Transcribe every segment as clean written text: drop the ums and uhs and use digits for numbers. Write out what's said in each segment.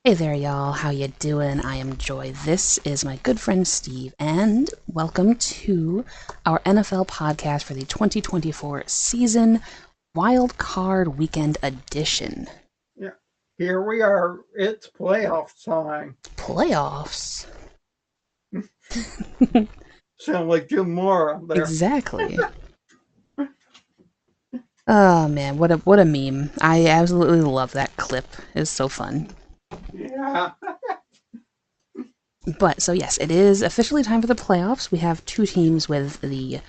Hey there, y'all. How you doing? I am Joy. This is my good friend Steve, and welcome to our NFL podcast for the 2024 season Wild Card Weekend edition. Yeah, here we are. It's playoff time. Playoffs? Sound like Jim Mora there. Exactly. Oh man, what a meme. I absolutely love that clip. It's so fun. Yeah. But so yes, it is officially time for the playoffs. We have two teams with the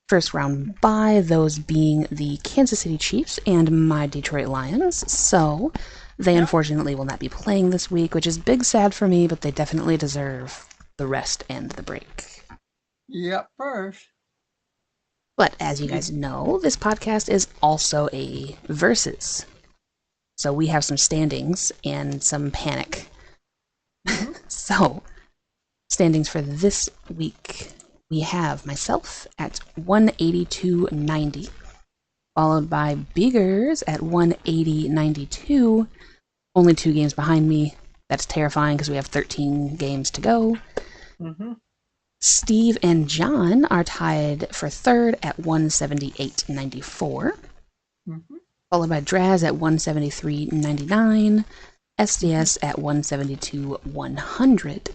first round bye, those being the Kansas City Chiefs and my Detroit Lions. So they unfortunately will not be playing this week, which is big sad for me, but they definitely deserve the rest and the break. Yep, first. But as you guys know, this podcast is also a versus. So we have some standings and some panic. So, standings for this week. We have myself at 182.90, followed by Biggers at 180.92. Only 2 games behind me. That's terrifying because we have 13 games to go. Steve and John are tied for third at 178.94. Followed by Draz at 173.99. SDS at 172.100.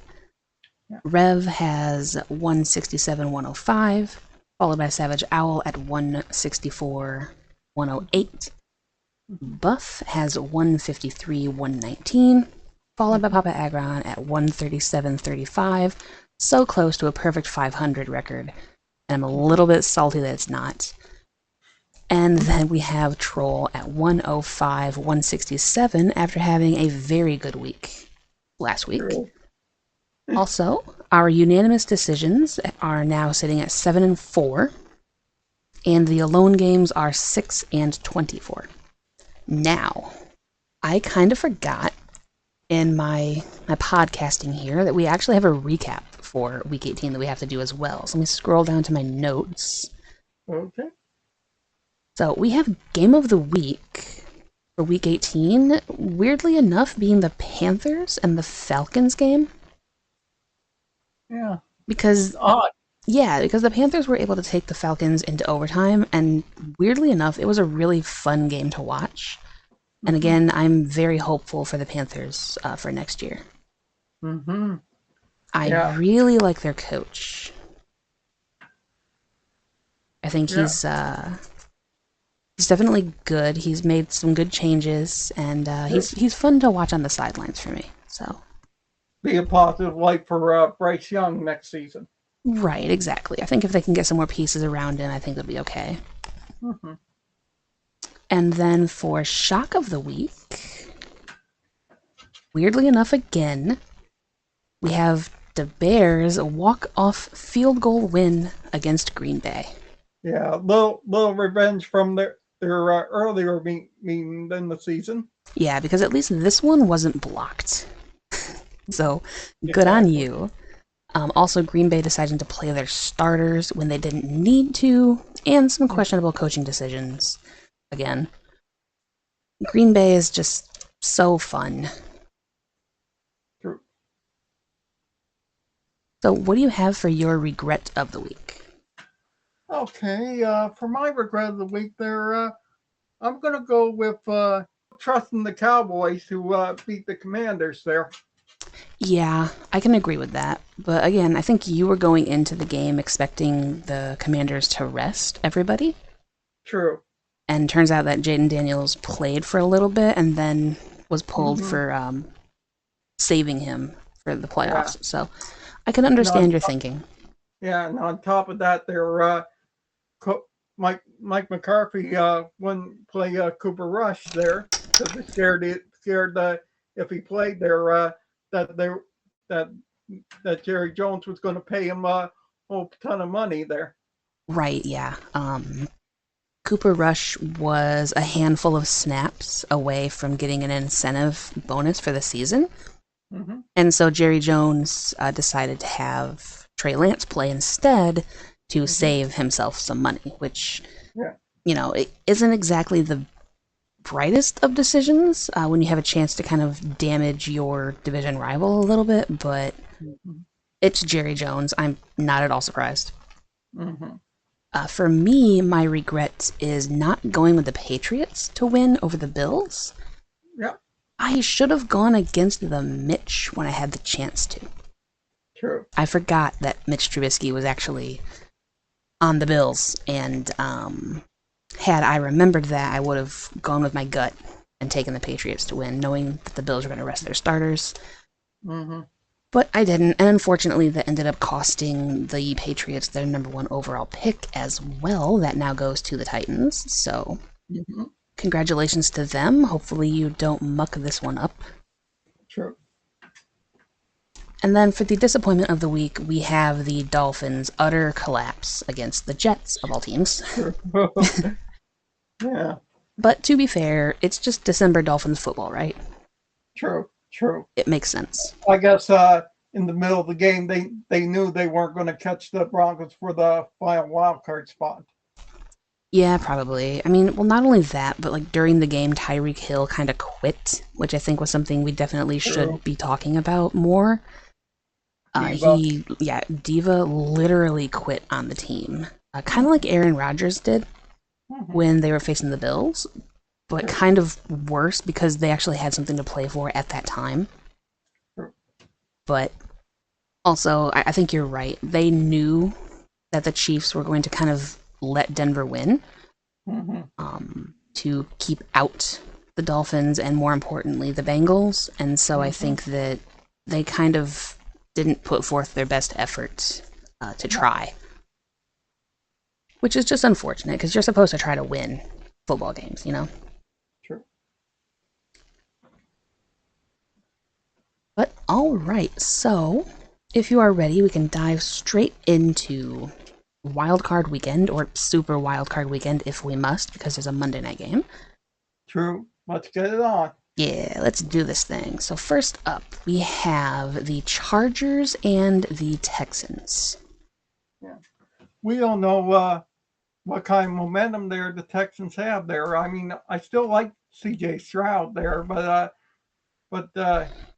Rev has 167.105, followed by Savage Owl at 164.108. Buff has 153.119, followed by Papa Agron at 137.35. So close to a perfect 500 record, and I'm a little bit salty that it's not. And then we have Troll at 105, 167 after having a very good week last week. Also, our unanimous decisions are now sitting at 7 and 4, and the alone games are 6 and 24. Now, I kind of forgot in my podcasting here that we actually have a recap for week 18 that we have to do as well. So let me scroll down to my notes. Okay. So we have Game of the Week for Week 18, weirdly enough being the Panthers and the Falcons game. Yeah. Because, odd. Yeah, because the Panthers were able to take the Falcons into overtime, and weirdly enough, it was a really fun game to watch. And again, I'm very hopeful for the Panthers for next year. I really like their coach. I think he's definitely good. He's made some good changes, and he's fun to watch on the sidelines for me. So be a positive light for Bryce Young next season. Right, exactly. I think if they can get some more pieces around him, I think they'll be okay. And then for Shock of the Week, weirdly enough again, we have the Bears walk-off field goal win against Green Bay. Yeah, little revenge from their earlier meeting in the season. Yeah, because at least this one wasn't blocked. So, good on you. Also, Green Bay deciding to play their starters when they didn't need to, and some questionable coaching decisions. Again, Green Bay is just so fun. True. So, what do you have for your regret of the week? Okay, for my regret of the week, I'm going to go with trusting the Cowboys to beat the Commanders there. Yeah, I can agree with that. But again, I think you were going into the game expecting the Commanders to rest everybody. True. And turns out that Jaden Daniels played for a little bit and then was pulled for saving him for the playoffs. Yeah. So I can understand your thinking. Yeah, and on top of that, Mike McCarthy wouldn't play Cooper Rush there because they're scared that if he played there, that Jerry Jones was going to pay him a whole ton of money there. Right. Yeah. Cooper Rush was a handful of snaps away from getting an incentive bonus for the season. And so Jerry Jones decided to have Trey Lance play instead to save himself some money, which, it isn't exactly the brightest of decisions when you have a chance to kind of damage your division rival a little bit, but it's Jerry Jones. I'm not at all surprised. For me, my regret is not going with the Patriots to win over the Bills. Yep. I should have gone against the Mitch when I had the chance to. True. I forgot that Mitch Trubisky was actually on the Bills, and had I remembered that, I would have gone with my gut and taken the Patriots to win, knowing that the Bills were going to rest their starters. But I didn't, and unfortunately that ended up costing the Patriots their #1 overall pick as well. That now goes to the Titans, so congratulations to them. Hopefully you don't muck this one up. True. And then for the disappointment of the week, we have the Dolphins' utter collapse against the Jets, of all teams. Yeah. But to be fair, it's just December Dolphins football, right? True. It makes sense. I guess in the middle of the game, they knew they weren't going to catch the Broncos for the final wild card spot. Yeah, probably. I mean, well, not only that, but like during the game, Tyreek Hill kind of quit, which I think was something we definitely should be talking about more. Diva literally quit on the team, kind of like Aaron Rodgers did when they were facing the Bills, but kind of worse because they actually had something to play for at that time. But also, I think you're right. They knew that the Chiefs were going to kind of let Denver win to keep out the Dolphins and, more importantly, the Bengals. And so I think that they kind of didn't put forth their best effort to try. Which is just unfortunate, because you're supposed to try to win football games, you know? True. But alright, so if you are ready, we can dive straight into Wildcard Weekend, or Super Wildcard Weekend if we must, because there's a Monday night game. True. Let's get it on. Yeah, let's do this thing. So first up, we have the Chargers and the Texans. Yeah. We don't know what kind of momentum the Texans have there. I mean, I still like C.J. Stroud there, but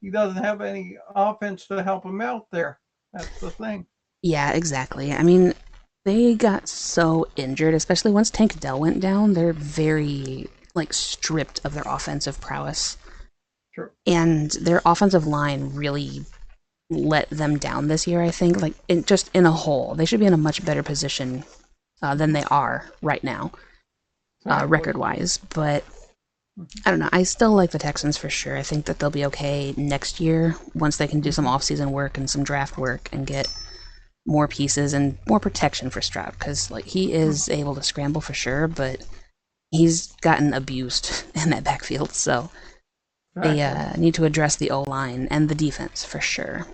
he doesn't have any offense to help him out there. That's the thing. Yeah, exactly. I mean, they got so injured, especially once Tank Dell went down. They're very stripped of their offensive prowess. Sure. And their offensive line really let them down this year, I think. Just in a whole. They should be in a much better position than they are right now, record-wise. But I don't know. I still like the Texans for sure. I think that they'll be okay next year once they can do some off-season work and some draft work and get more pieces and more protection for Stroud, because he is able to scramble for sure, but he's gotten abused in that backfield, so they need to address the O-line and the defense for sure.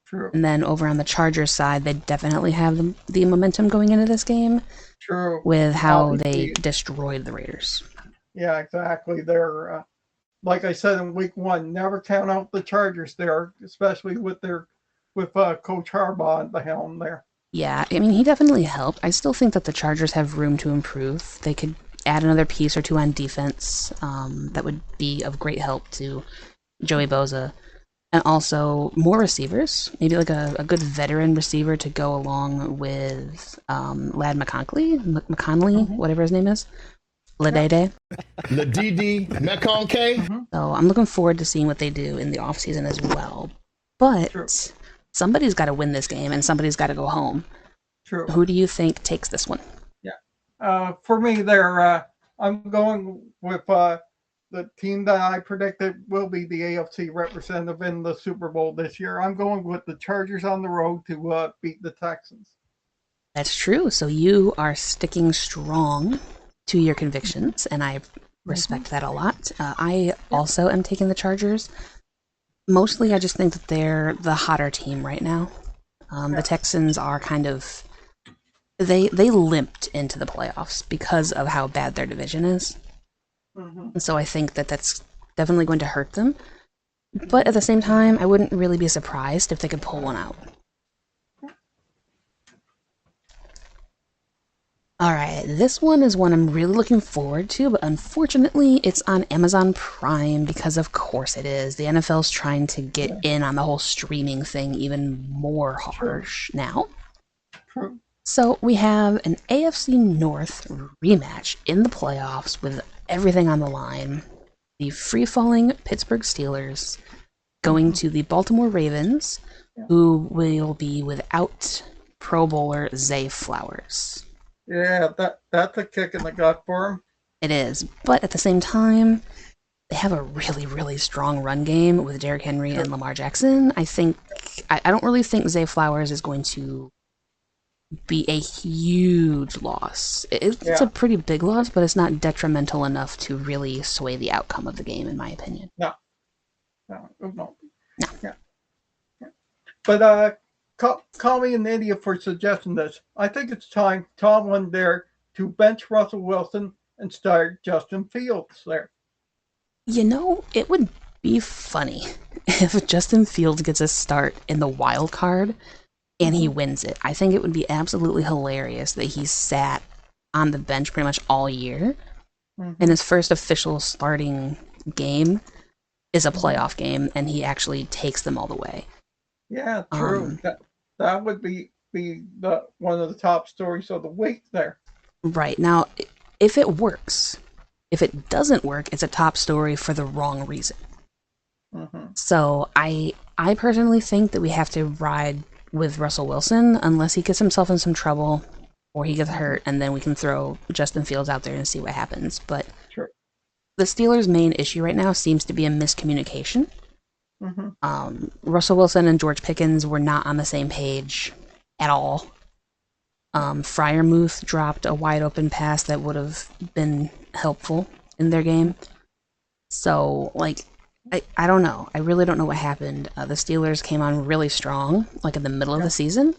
True. And then over on the Chargers side, they definitely have the momentum going into this game. True. With how they destroyed the Raiders. Yeah, exactly. They're like I said in week 1, never count out the Chargers there, especially with Coach Harbaugh at the helm there. Yeah, I mean, he definitely helped. I still think that the Chargers have room to improve. They could add another piece or two on defense. That would be of great help to Joey Bosa. And also more receivers. Maybe a good veteran receiver to go along with Lad McConley, whatever his name is. Ladede. Ladidi McConkey. So I'm looking forward to seeing what they do in the offseason as well. But somebody's got to win this game and somebody's got to go home. True. Who do you think takes this one? Yeah. For me, I'm going with the team that I predicted will be the AFC representative in the Super Bowl this year. I'm going with the Chargers on the road to beat the Texans. That's true. So you are sticking strong to your convictions, and I respect that a lot. I also am taking the Chargers. Mostly, I just think that they're the hotter team right now. The Texans are kind of... They limped into the playoffs because of how bad their division is. And so I think that that's definitely going to hurt them. But at the same time, I wouldn't really be surprised if they could pull one out. All right, this one is one I'm really looking forward to, but unfortunately, it's on Amazon Prime because, of course, it is. The NFL's trying to get in on the whole streaming thing even more harsh now. True. So we have an AFC North rematch in the playoffs with everything on the line. The free-falling Pittsburgh Steelers going to the Baltimore Ravens, who will be without Pro Bowler Zay Flowers. Yeah, that's a kick in the gut for him. It is, but at the same time, they have a really, really strong run game with Derrick Henry and Lamar Jackson. I don't really think Zay Flowers is going to be a huge loss. It's a pretty big loss, but it's not detrimental enough to really sway the outcome of the game, in my opinion. No, it won't be. No. Yeah. But call me an idiot for suggesting this. I think it's time Tomlin there to bench Russell Wilson and start Justin Fields there. You know, it would be funny if Justin Fields gets a start in the wild card and he wins it. I think it would be absolutely hilarious that he sat on the bench pretty much all year. And his first official starting game is a playoff game, and he actually takes them all the way. Yeah, true. That would be the one of the top stories of the week there. Right. Now, if it works, if it doesn't work, it's a top story for the wrong reason. So I personally think that we have to ride with Russell Wilson unless he gets himself in some trouble or he gets hurt, and then we can throw Justin Fields out there and see what happens. But the Steelers' main issue right now seems to be a miscommunication. Russell Wilson and George Pickens were not on the same page at all. Freiermuth dropped a wide open pass that would have been helpful in their game. So, like, I don't know. I really don't know what happened. The Steelers came on really strong, like in the middle of the season.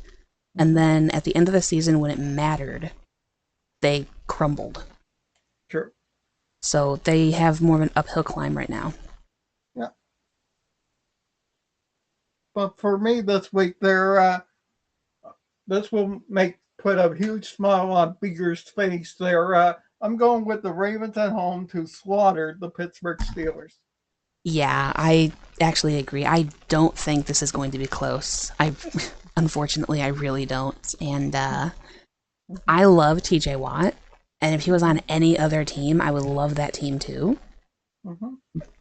And then at the end of the season, when it mattered, they crumbled. True. So they have more of an uphill climb right now. Yeah. But for me this week, this will put a huge smile on Beaker's face there. I'm going with the Ravens at home to slaughter the Pittsburgh Steelers. Yeah, I actually agree. I don't think this is going to be close. Unfortunately, I really don't. And I love TJ Watt. And if he was on any other team, I would love that team too.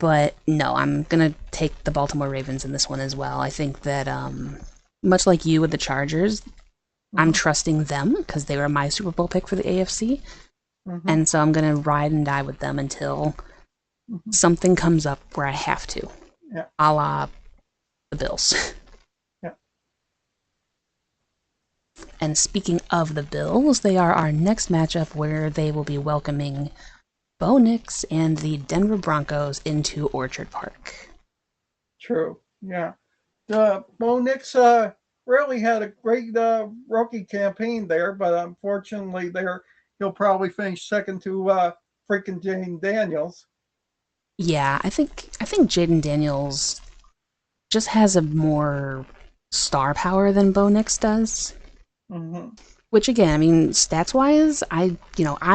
But no, I'm going to take the Baltimore Ravens in this one as well. I think that, much like you with the Chargers, I'm trusting them because they were my Super Bowl pick for the AFC. And so I'm going to ride and die with them until something comes up where I have to. A la the Bills. And speaking of the Bills, they are our next matchup where they will be welcoming Bo Nix and the Denver Broncos into Orchard Park. True. Yeah. Bo Nix really had a great rookie campaign there, but unfortunately he'll probably finish second to freaking Jaden Daniels. Yeah, I think Jaden Daniels just has a more star power than Bo Nix does. Which again, I mean, stats wise, I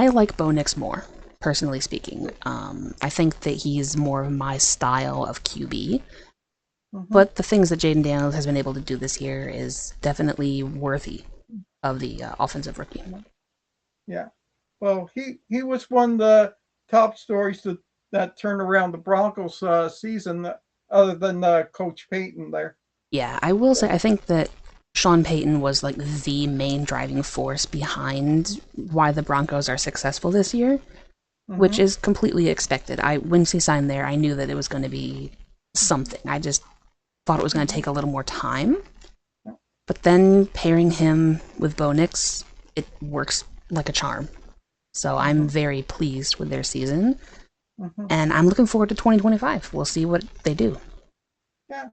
like Bo Nix more, personally speaking. I think that he's more of my style of QB. But the things that Jaden Daniels has been able to do this year is definitely worthy of the offensive rookie. Yeah. Well, he was one of the top stories that turned around the Broncos season, other than Coach Payton there. Yeah, I will say I think that Sean Payton was like the main driving force behind why the Broncos are successful this year, which is completely expected. When he signed there, I knew that it was going to be something. I just thought it was going to take a little more time. But then pairing him with Bo Nix, it works like a charm. So I'm very pleased with their season. And I'm looking forward to 2025. We'll see what they do. Yeah.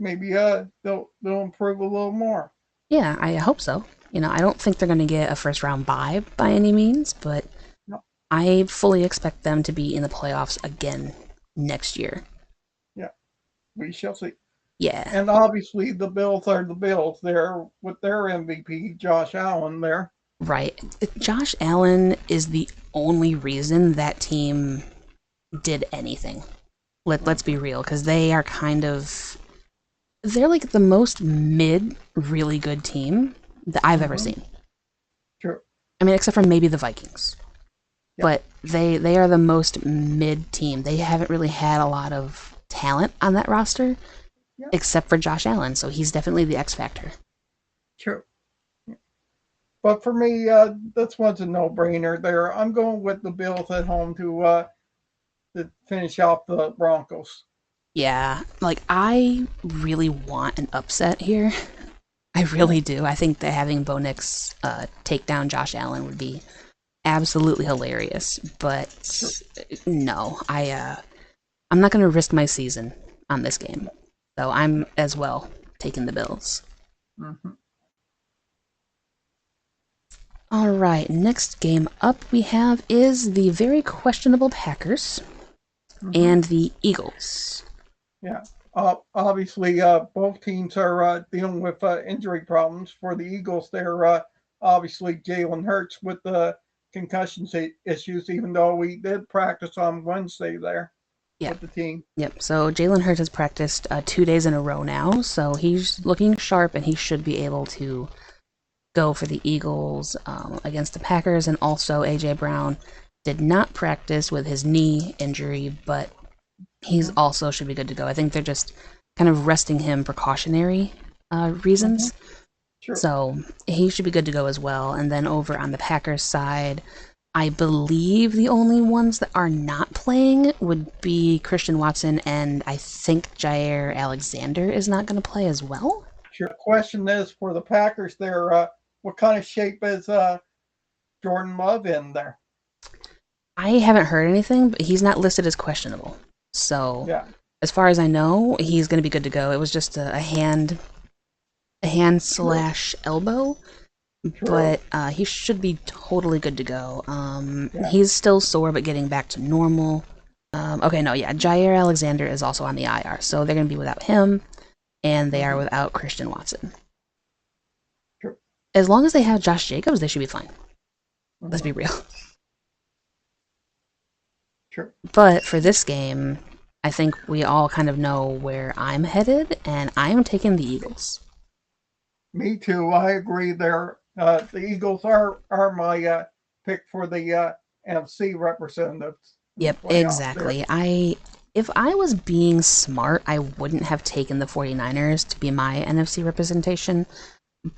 Maybe they'll improve a little more. Yeah, I hope so. I don't think they're going to get a first round bye by any means, but I fully expect them to be in the playoffs again next year. Yeah, we shall see. Yeah. And obviously the Bills are the Bills there with their MVP, Josh Allen there. Right. Josh Allen is the only reason that team did anything. Let's be real, because they are they're like the most really good team that I've ever seen. True. I mean, except for maybe the Vikings. Yeah. But they are the most mid team. They haven't really had a lot of talent on that roster, except for Josh Allen, so he's definitely the X factor. True. But for me, this one's a no-brainer there. I'm going with the Bills at home to finish off the Broncos. Yeah, like I really want an upset here. I really do. I think that having Bo Nix take down Josh Allen would be absolutely hilarious. But no, I'm not going to risk my season on this game. So I'm as well taking the Bills. Mm-hmm. All right, next game up we have is the very questionable Packers and the Eagles. Yeah. Obviously, both teams are dealing with injury problems. For the Eagles, they're obviously Jalen Hurts with the concussion issues, even though we did practice on Wednesday there with the team. Yep, so Jalen Hurts has practiced 2 days in a row now, so he's looking sharp and he should be able to go for the Eagles against the Packers. And also A.J. Brown did not practice with his knee injury, but he's also should be good to go. I think they're just kind of resting him precautionary reasons. Sure. So he should be good to go as well. And then over on the Packers side, I believe the only ones that are not playing would be Christian Watson, and I think Jair Alexander is not going to play as well. Sure. The question is for the Packers there, what kind of shape is Jordan Love in there? I haven't heard anything, but he's not listed as questionable. So as far as I know, he's going to be good to go. It was just a hand / elbow, but he should be totally good to go. He's still sore, but getting back to normal. Jair Alexander is also on the IR, so they're going to be without him, and they are without Christian Watson. Sure. As long as they have Josh Jacobs, they should be fine. Let's be real. Sure. But for this game, I think we all kind of know where I'm headed, and I'm taking the Eagles. Me too. I agree there. The Eagles are my pick for the NFC representatives. Yep, exactly. If I was being smart, I wouldn't have taken the 49ers to be my NFC representation,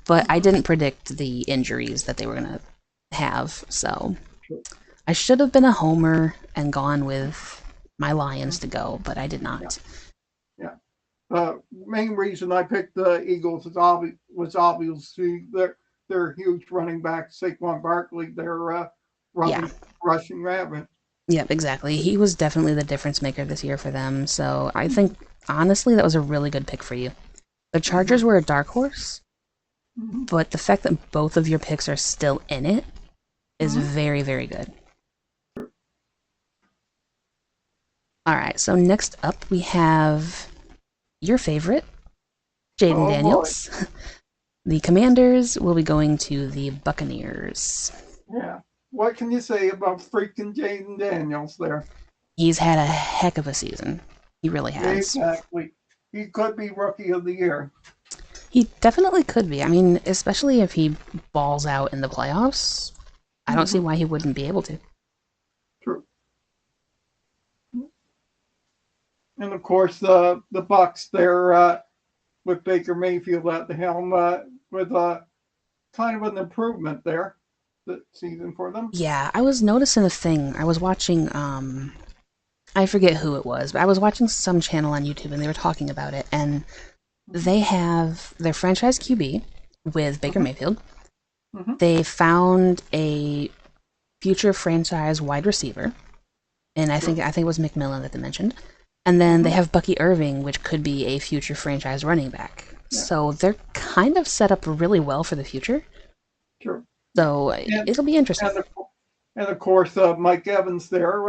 but I didn't predict the injuries that they were going to have, so I should have been a homer and gone with my Lions to go, but I did not. Yeah. Main reason I picked the Eagles was obviously their huge running back, Saquon Barkley, their rushing rabbit. Yep, exactly. He was definitely the difference maker this year for them, so I think, honestly, that was a really good pick for you. The Chargers were a dark horse, but the fact that both of your picks are still in it is very, very good. Alright, so next up we have your favorite, Jaden Daniels. The Commanders will be going to the Buccaneers. Yeah. What can you say about freaking Jaden Daniels there? He's had a heck of a season. He really has. Exactly. He could be Rookie of the Year. He definitely could be. I mean, especially if he balls out in the playoffs. I don't see why he wouldn't be able to. True. And of course, the Bucs there with Baker Mayfield at the helm with kind of an improvement there this season for them. Yeah, I was noticing a thing. I was watching, I forget who it was, but I was watching some channel on YouTube and they were talking about it. And they have their franchise QB with Baker Mayfield. They found a future franchise wide receiver, and I think it was McMillan that they mentioned. And then they have Bucky Irving, which could be a future franchise running back. So they're kind of set up really well for the future. Sure. So it'll be interesting. And of course, Mike Evans there.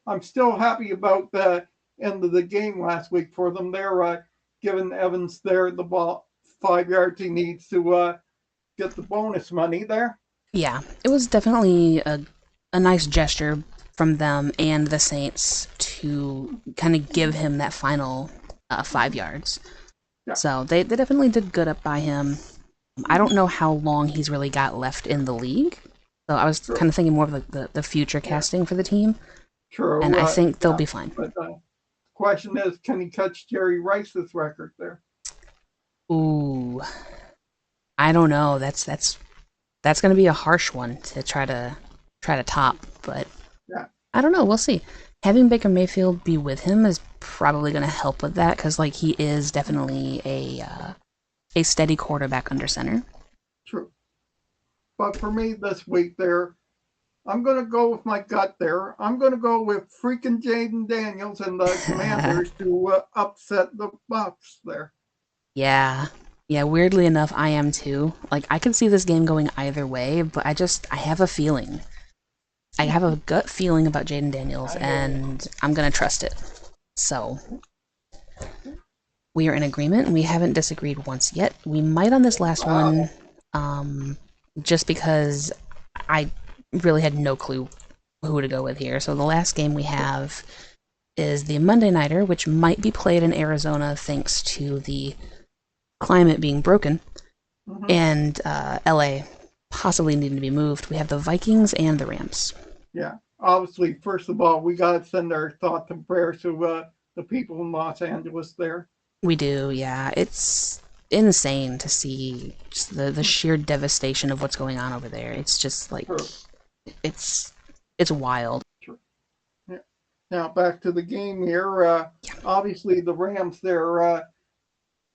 I'm still happy about the end of the game last week for them. They're giving Evans there the ball 5 yards he needs to get the bonus money there. Yeah, it was definitely a nice gesture from them and the Saints to kind of give him that final 5 yards. Yeah. So they definitely did good up by him. I don't know how long he's really got left in the league. So I was kind of thinking more of like the future casting for the team. True. And I think they'll be fine. But the question is, can he touch Jerry Rice's record there? Ooh, I don't know. That's going to be a harsh one to try to top, but Yeah. I don't know. We'll see. Having Baker Mayfield be with him is probably going to help with that because like he is definitely a steady quarterback under center. True. But for me this week there, I'm going to go with my gut there. I'm going to go with freaking Jaden Daniels and the Commanders to upset the Bucs there. Yeah. Yeah, weirdly enough, I am too. Like, I could see this game going either way, but I have a feeling. I have a gut feeling about Jaden Daniels, and I'm going to trust it. So, we are in agreement, and we haven't disagreed once yet. We might on this last one, just because I really had no clue who to go with here. So the last game we have is the Monday Nighter, which might be played in Arizona thanks to the climate being broken, and LA possibly needing to be moved. We have the Vikings and the Rams. Yeah. Obviously, first of all, we got to send our thoughts and prayers to the people in Los Angeles there. We do, yeah. It's insane to see just the sheer devastation of what's going on over there. It's just like it's wild. Sure. Yeah. Now back to the game here. Obviously, the Rams there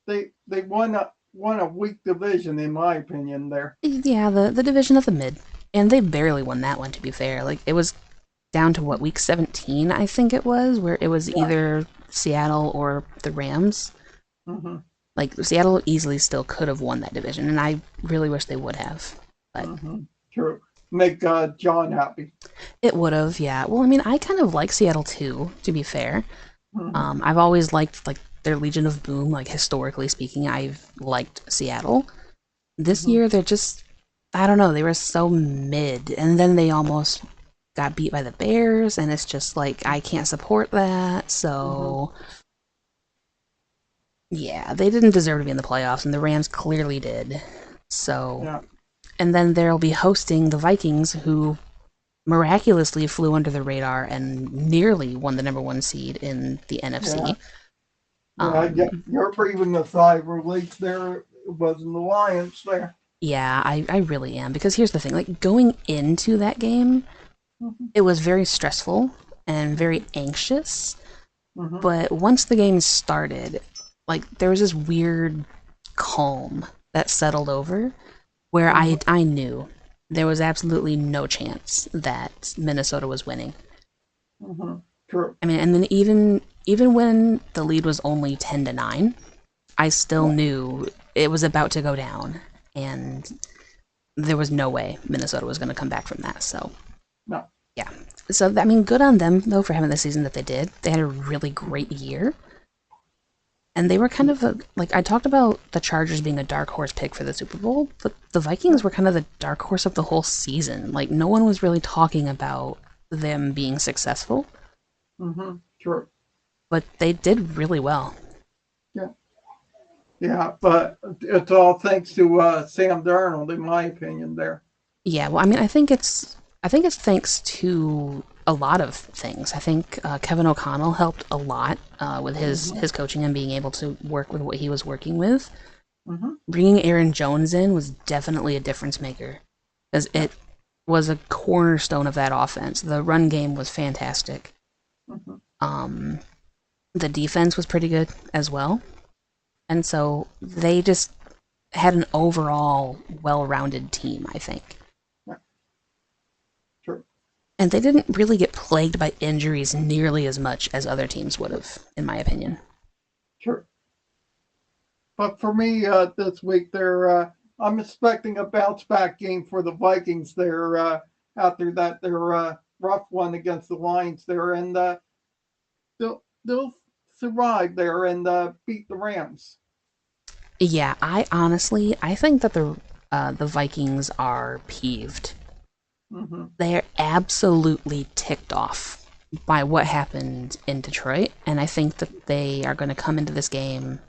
they won a weak division in my opinion there. Yeah, the division of the mid, and they barely won that one to be fair. Like it was down to what, week 17 I think it was, where it was either Seattle or the Rams. Like Seattle easily still could have won that division, and I really wish they would have. But True. Make John happy. It would have, yeah. Well, I mean, I kind of like Seattle too, to be fair. I've always liked like their Legion of Boom, like historically speaking, I've liked Seattle. This year they're just, I don't know, they were so mid, and then they almost got beat by the Bears, and it's just like I can't support that, so yeah, they didn't deserve to be in the playoffs, and the Rams clearly did. So, and then they'll be hosting the Vikings, who miraculously flew under the radar and nearly won the #1 seed in the NFC. You're breathing a sigh of relief there. It wasn't the Lions there. Yeah, I really am, because here's the thing, like going into that game, it was very stressful and very anxious, but once the game started, like there was this weird calm that settled over where I knew there was absolutely no chance that Minnesota was winning. True. I mean, and then even when the lead was only 10-9, I still knew it was about to go down, and there was no way Minnesota was going to come back from that. So, yeah. So, I mean, good on them, though, for having the season that they did. They had a really great year. And they were kind of like, I talked about the Chargers being a dark horse pick for the Super Bowl, but the Vikings were kind of the dark horse of the whole season. Like, no one was really talking about them being successful. True. But they did really well. Yeah, but it's all thanks to Sam Darnold, in my opinion. There. Yeah, well, I mean, I think it's thanks to a lot of things. I think Kevin O'Connell helped a lot with his coaching and being able to work with what he was working with. Bringing Aaron Jones in was definitely a difference maker, because it was a cornerstone of that offense. The run game was fantastic. The defense was pretty good as well. And so they just had an overall well-rounded team, I think. True. And they didn't really get plagued by injuries nearly as much as other teams would have, in my opinion. Sure. But for me, this week, I'm expecting a bounce-back game for the Vikings there after that their rough one against the Lions there, and they'll survive there and beat the Rams. Yeah, I think that the the Vikings are peeved. Mm-hmm. They are absolutely ticked off by what happened in Detroit, and I think that they are going to come into this game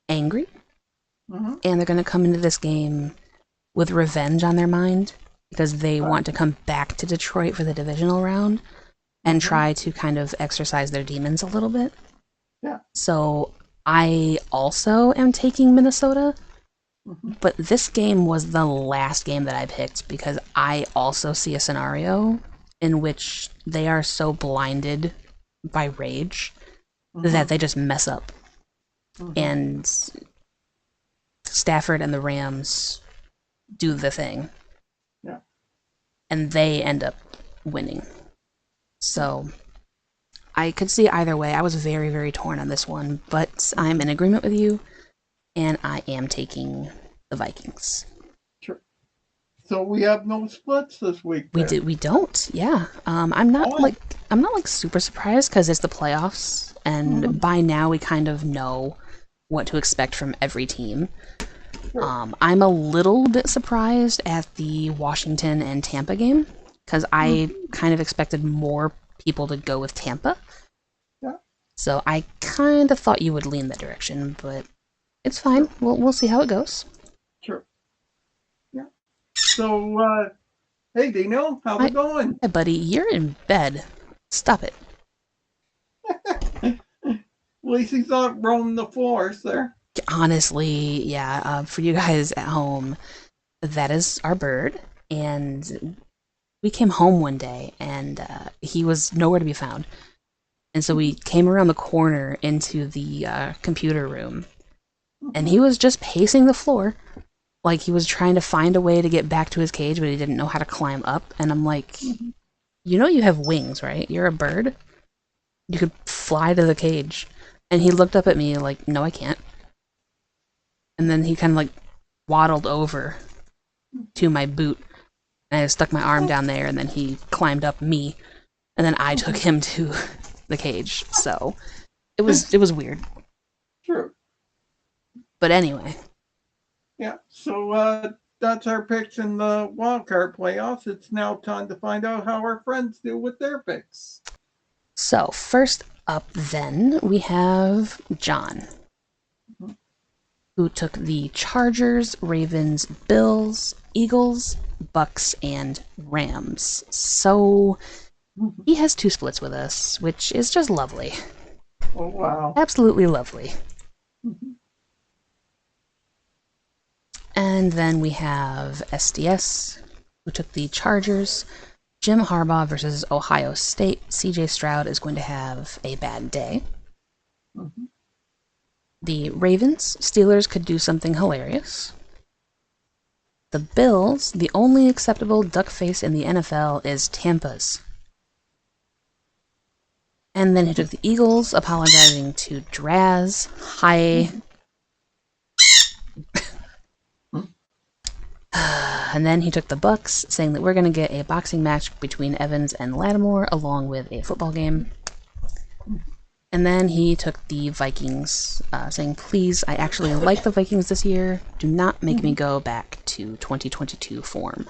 angry, Mm-hmm. and they're going to come into this game with revenge on their mind because they want to come back to Detroit for the divisional round and try to kind of exercise their demons a little bit. Yeah. So I also am taking Minnesota, but this game was the last game that I picked because I also see a scenario in which they are so blinded by rage that they just mess up. And Stafford and the Rams do the thing. Yeah. And they end up winning. So I could see either way. I was very, very torn on this one, but I'm in agreement with you, and I am taking the Vikings. Sure. So we have no splits this week. We don't. Yeah. I'm not like super surprised because it's the playoffs, and by now we kind of know what to expect from every team. Sure. I'm a little bit surprised at the Washington and Tampa game because I kind of expected more people to go with Tampa. Yeah. So I kind of thought you would lean that direction, but it's fine. We'll see how it goes. Sure. Yeah. So, hey, Dino, how's it going? Hey, buddy, you're in bed. Stop it. At least he's not roaming the floors there. Honestly, yeah, for you guys at home, that is our bird, and we came home one day, and he was nowhere to be found. And so we came around the corner into the computer room, and he was just pacing the floor, like he was trying to find a way to get back to his cage, but he didn't know how to climb up. And I'm like, you know you have wings, right? You're a bird. You could fly to the cage. And he looked up at me like, no, I can't. And then he kind of like waddled over to my boot, and I stuck my arm down there, and then he climbed up me, and then I took him to the cage. So it was weird. True. But anyway. Yeah. So that's our picks in the wildcard playoffs. It's now time to find out how our friends do with their picks. So first up, then we have John, who took the Chargers, Ravens, Bills, Eagles, Bucks, and Rams. So he has two splits with us, which is just lovely. Oh, wow. Absolutely lovely. And then we have SDS, who took the Chargers, Jim Harbaugh versus Ohio State. CJ Stroud is going to have a bad day. The Ravens, Steelers could do something hilarious. The Bills, the only acceptable duck face in the NFL is Tampa's. And then he took the Eagles, apologizing to Draz. Hi. And then he took the Bucks, saying that we're going to get a boxing match between Evans and Lattimore, along with a football game. And then he took the Vikings, saying, please, I actually like the Vikings this year. Do not make me go back to 2022 form.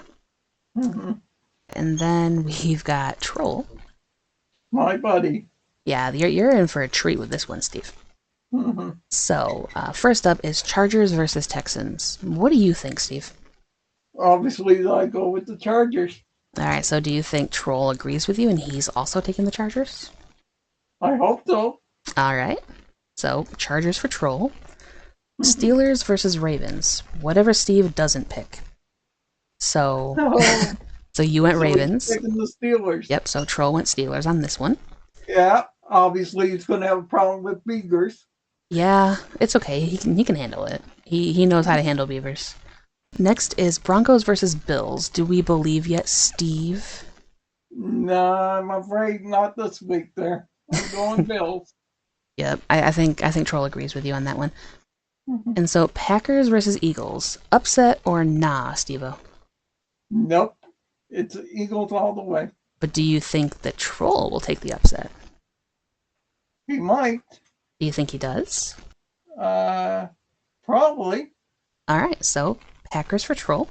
And then we've got Troll. My buddy. Yeah, you're in for a treat with this one, Steve. So, first up is Chargers versus Texans. What do you think, Steve? Obviously, I go with the Chargers. Alright, so do you think Troll agrees with you and he's also taking the Chargers? I hope so. Alright, so Chargers for Troll. Steelers versus Ravens. Whatever Steve doesn't pick. So, so you went Ravens. Picking the Steelers. Yep, so Troll went Steelers on this one. Yeah, obviously he's going to have a problem with Beavers. Yeah, it's okay. He can handle it. He knows how to handle Beavers. Next is Broncos versus Bills. Do we believe yet, Steve? No, I'm afraid not this week there. I'm going Bills. Yep, I think Troll agrees with you on that one. And so Packers versus Eagles. Upset or nah, Steve-O? Nope. It's Eagles all the way. But do you think that Troll will take the upset? He might. Do you think he does? Probably. Alright, so Packers for Troll.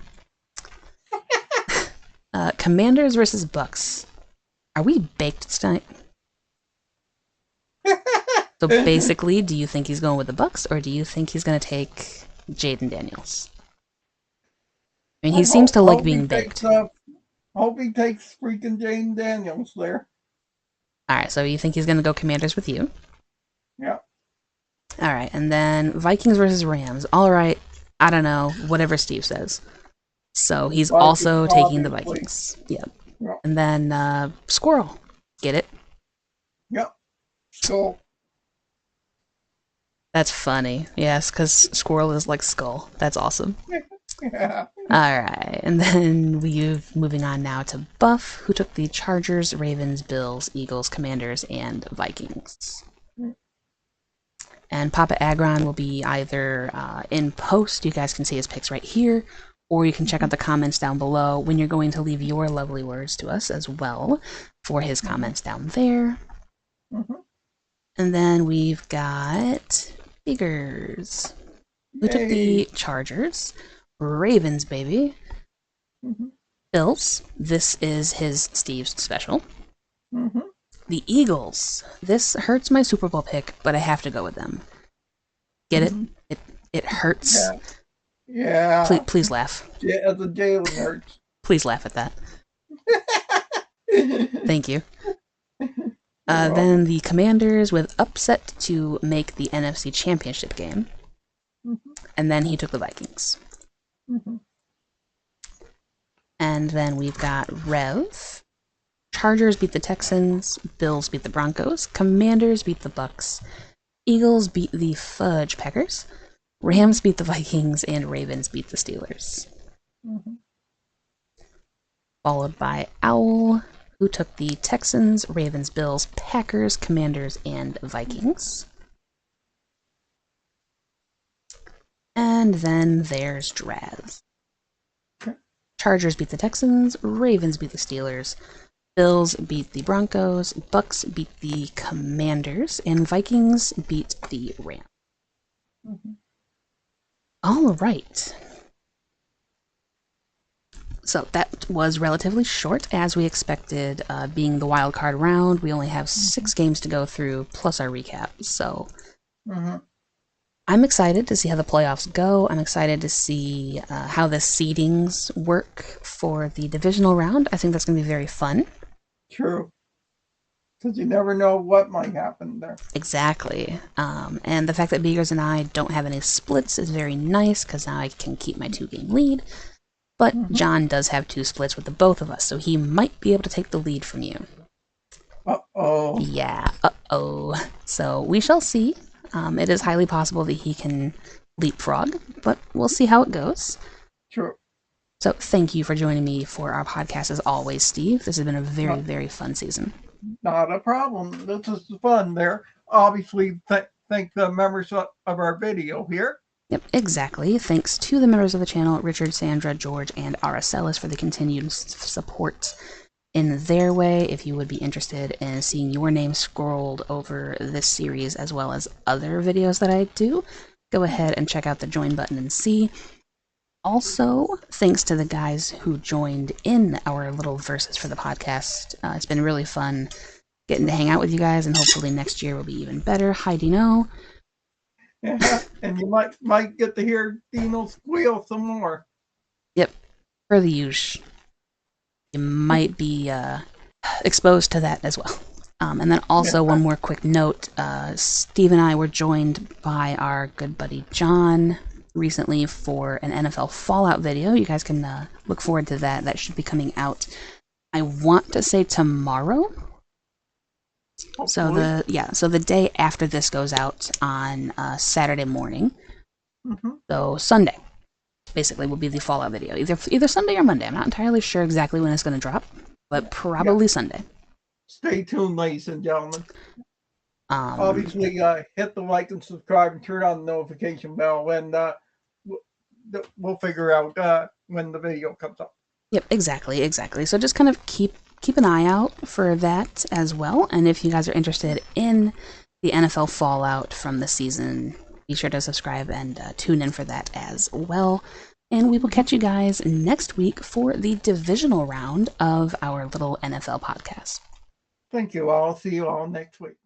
Commanders versus Bucks. Are we baked tonight? So basically, do you think he's going with the Bucks, or do you think he's going to take Jaden Daniels? I mean, he seems to like being baked. Hope he takes freaking Jaden Daniels there. Alright, so you think he's going to go Commanders with you? Yeah. Alright, and then Vikings versus Rams. Alright, I don't know, whatever Steve says. So he's Vikings, also taking the obviously. Vikings. Yep. Yeah. And then Squirrel. Get it? Yep. So, That's funny. Yes, because Squirrel is like Skull. That's awesome. yeah. Alright, and then moving on now to Buff, who took the Chargers, Ravens, Bills, Eagles, Commanders, and Vikings. And Papa Agron will be either in post, you guys can see his picks right here, or you can check out the comments down below when you're going to leave your lovely words to us as well for his comments down there. And then we've got Biggers, who took the Chargers, Ravens, baby, Bills, this is his Steve's special. The Eagles, this hurts my Super Bowl pick, but I have to go with them. Get it? It hurts. Yeah. Please laugh. Yeah, the Jalen hurts. Please laugh at that. Thank you. Then the Commanders with upset to make the NFC Championship game. And then he took the Vikings. And then we've got Rev. Chargers beat the Texans. Bills beat the Broncos. Commanders beat the Bucks. Eagles beat the Fudge Packers. Rams beat the Vikings. And Ravens beat the Steelers. Followed by Owl, who took the Texans, Ravens, Bills, Packers, Commanders, and Vikings. And then there's Draz. Chargers beat the Texans, Ravens beat the Steelers, Bills beat the Broncos, Bucks beat the Commanders, and Vikings beat the Rams. All right. So that was relatively short, as we expected. Being the wild card round, we only have 6 games to go through, plus our recap. So I'm excited to see how the playoffs go. I'm excited to see how the seedings work for the divisional round. I think that's going to be very fun. True. Because you never know what might happen there. Exactly. And the fact that Beegers and I don't have any splits is very nice, because now I can keep my 2-game lead. But John does have 2 splits with the both of us, so he might be able to take the lead from you. Uh-oh. Yeah, uh-oh. So we shall see. It is highly possible that he can leapfrog, but we'll see how it goes. True. So thank you for joining me for our podcast as always, Steve. This has been a very, very fun season. Not a problem. This is fun there. Obviously, thank the members of our video here. Yep, exactly. Thanks to the members of the channel, Richard, Sandra, George, and Aracelis for the continued support in their way. If you would be interested in seeing your name scrolled over this series as well as other videos that I do, go ahead and check out the join button and see. Also, thanks to the guys who joined in our little verses for the podcast. It's been really fun getting to hang out with you guys, and hopefully next year will be even better. Hi, Dino. Yeah, and you might get to hear Dino squeal some more. Yep, for the usual. You might be exposed to that as well. And then also one more quick note. Steve and I were joined by our good buddy John recently for an NFL Fallout video. You guys can look forward to that. That should be coming out, I want to say, tomorrow. So the day after this goes out on Saturday morning. So Sunday basically will be the Fallout video. Either Sunday or Monday. I'm not entirely sure exactly when it's going to drop, but probably Sunday. Stay tuned, ladies and gentlemen. Obviously, hit the like and subscribe and turn on the notification bell, and we'll figure out when the video comes up. Yep, exactly. So just kind of keep an eye out for that as well. And if you guys are interested in the NFL Fallout from the season, be sure to subscribe and tune in for that as well. And we will catch you guys next week for the divisional round of our little NFL podcast. Thank you all. See you all next week.